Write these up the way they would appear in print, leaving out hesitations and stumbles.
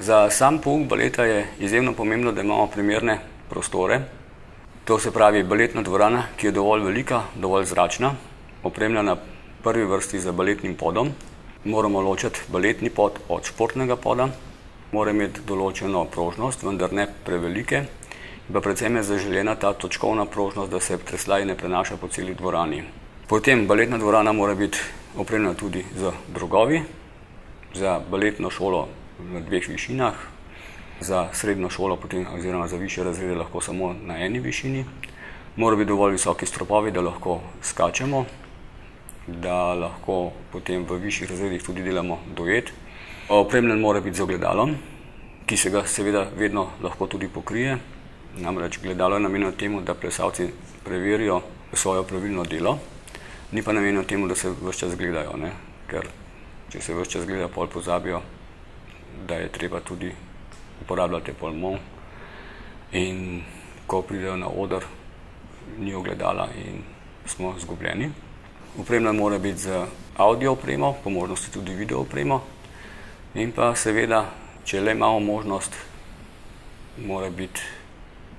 Za sam pouk baleta je izjemno pomembno, da imamo primerne prostore. To se pravi baletna dvorana, ki je dovolj velika, dovolj zračna, opremljena v prvi vrsti z baletnim podom. Moramo ločiti baletni pod od športnega poda. Mora imeti določeno prožnost, vendar ne prevelike. Pa predvsem je zaželena ta točkovna prožnost, da se tresljaj ne prenaša po celi dvorani. Potem baletna dvorana mora biti opremljena tudi z drogovi. Za baletno šolo na 2 višinah, za srednjo šolo oziroma za višje razrede lahko samo na 1 višini. Mora biti dovolj visoki stropovi, da lahko skačemo, da lahko potem v višjih razredih tudi delamo duet. Opremljen mora biti z ogledalom, ki se ga seveda vedno lahko tudi pokrije. Namreč gledalo je namenjeno temu, da plesalci preverijo svojo pravilno delo, ni pa namenjeno temu, da se ves čas gledajo, ker če se ves čas gledajo, pol pozabijo, da je treba tudi uporabljati polmov in ko pridejo na oder, ni ogledala in smo izgubljeni. Opremljen mora biti z audio opremo, po možnosti tudi video opremo in pa seveda, če le imamo možnost, mora biti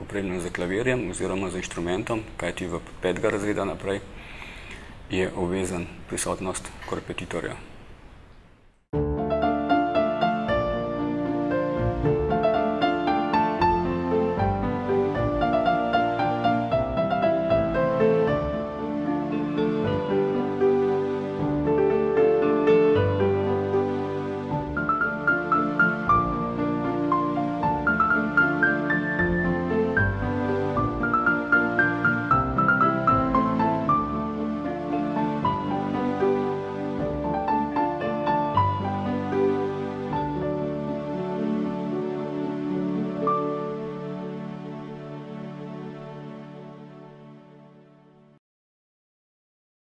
opremljen z klavirjem oziroma z inštrumentom, kajti v 5. razreda naprej je obvezen prisotnost korepetitorja.